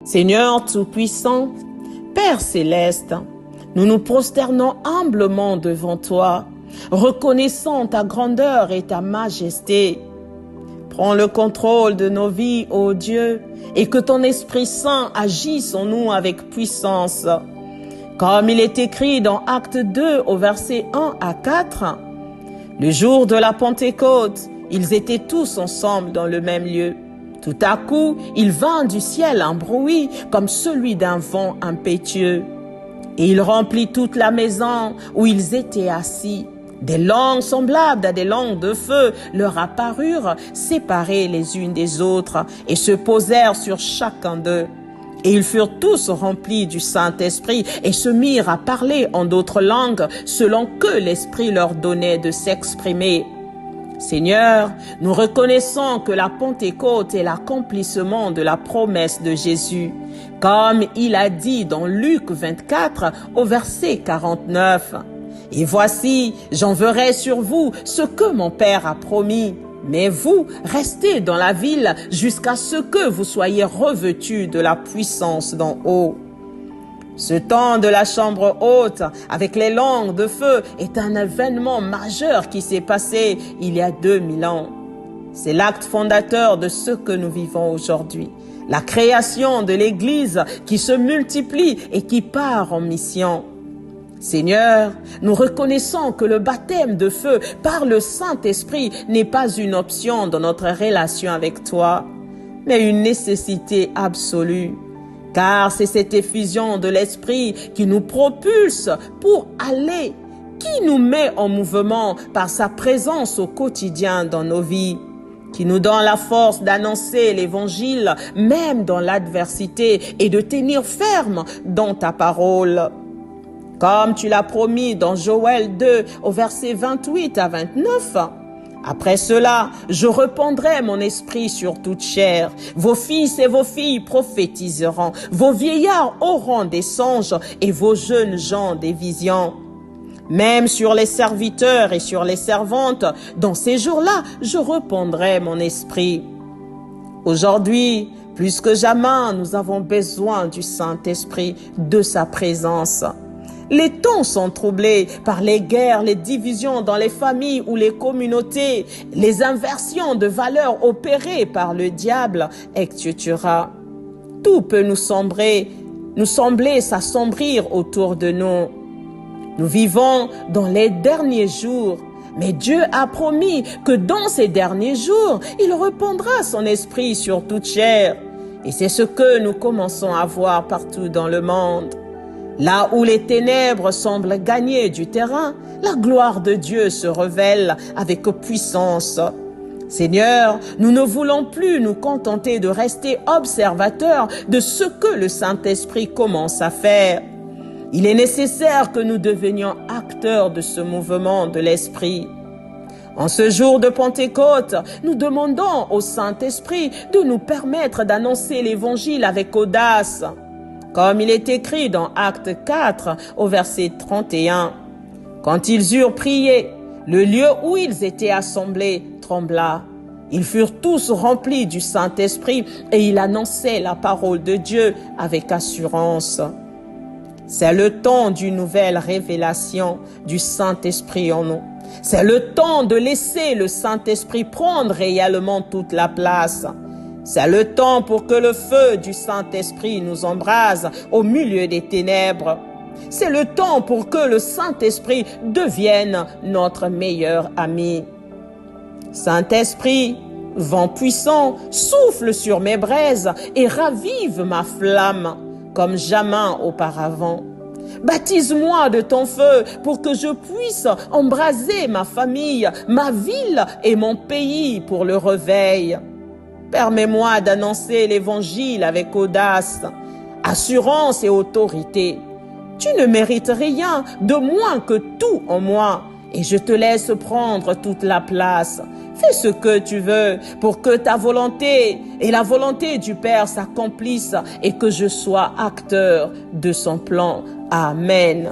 Seigneur Tout-Puissant, Père Céleste, nous nous prosternons humblement devant toi, reconnaissant ta grandeur et ta majesté. Prends le contrôle de nos vies, ô Dieu, et que ton Esprit Saint agisse en nous avec puissance. Comme il est écrit dans Actes 2 au verset 1 à 4, le jour de la Pentecôte, ils étaient tous ensemble dans le même lieu. Tout à coup, il vint du ciel un bruit comme celui d'un vent impétueux. Et il remplit toute la maison où ils étaient assis. Des langues semblables à des langues de feu leur apparurent, séparées les unes des autres, et se posèrent sur chacun d'eux. Et ils furent tous remplis du Saint-Esprit et se mirent à parler en d'autres langues selon que l'Esprit leur donnait de s'exprimer. Seigneur, nous reconnaissons que la Pentecôte est l'accomplissement de la promesse de Jésus, comme il a dit dans Luc 24 au verset 49. « Et voici, j'enverrai sur vous ce que mon Père a promis. Mais vous, restez dans la ville jusqu'à ce que vous soyez revêtus de la puissance d'en haut. » Ce temps de la chambre haute, avec les langues de feu, est un événement majeur qui s'est passé il y a 2000 ans. C'est l'acte fondateur de ce que nous vivons aujourd'hui. La création de l'Église qui se multiplie et qui part en mission. Seigneur, nous reconnaissons que le baptême de feu par le Saint-Esprit n'est pas une option dans notre relation avec toi, mais une nécessité absolue. Car c'est cette effusion de l'Esprit qui nous propulse pour aller, qui nous met en mouvement par sa présence au quotidien dans nos vies, qui nous donne la force d'annoncer l'Évangile même dans l'adversité et de tenir ferme dans ta parole. Comme tu l'as promis dans Joël 2 au verset 28 à 29, après cela, je répandrai mon esprit sur toute chair. Vos fils et vos filles prophétiseront. Vos vieillards auront des songes et vos jeunes gens des visions. Même sur les serviteurs et sur les servantes, dans ces jours-là, je répandrai mon esprit. Aujourd'hui, plus que jamais, nous avons besoin du Saint-Esprit, de sa présence. Les temps sont troublés par les guerres, les divisions dans les familles ou les communautés, les inversions de valeurs opérées par le diable, etc. Tout peut nous sembler s'assombrir autour de nous. Nous vivons dans les derniers jours, mais Dieu a promis que dans ces derniers jours, il répandra son esprit sur toute chair. Et c'est ce que nous commençons à voir partout dans le monde. Là où les ténèbres semblent gagner du terrain, la gloire de Dieu se révèle avec puissance. Seigneur, nous ne voulons plus nous contenter de rester observateurs de ce que le Saint-Esprit commence à faire. Il est nécessaire que nous devenions acteurs de ce mouvement de l'Esprit. En ce jour de Pentecôte, nous demandons au Saint-Esprit de nous permettre d'annoncer l'Évangile avec audace. Comme il est écrit dans Actes 4 au verset 31. Quand ils eurent prié, le lieu où ils étaient assemblés trembla. Ils furent tous remplis du Saint-Esprit et ils annonçaient la parole de Dieu avec assurance. C'est le temps d'une nouvelle révélation du Saint-Esprit en nous. C'est le temps de laisser le Saint-Esprit prendre réellement toute la place. C'est le temps pour que le feu du Saint-Esprit nous embrase au milieu des ténèbres. C'est le temps pour que le Saint-Esprit devienne notre meilleur ami. Saint-Esprit, vent puissant, souffle sur mes braises et ravive ma flamme comme jamais auparavant. Baptise-moi de ton feu pour que je puisse embraser ma famille, ma ville et mon pays pour le réveil. Permets-moi d'annoncer l'Évangile avec audace, assurance et autorité. Tu ne mérites rien de moins que tout en moi et je te laisse prendre toute la place. Fais ce que tu veux pour que ta volonté et la volonté du Père s'accomplissent et que je sois acteur de son plan. Amen.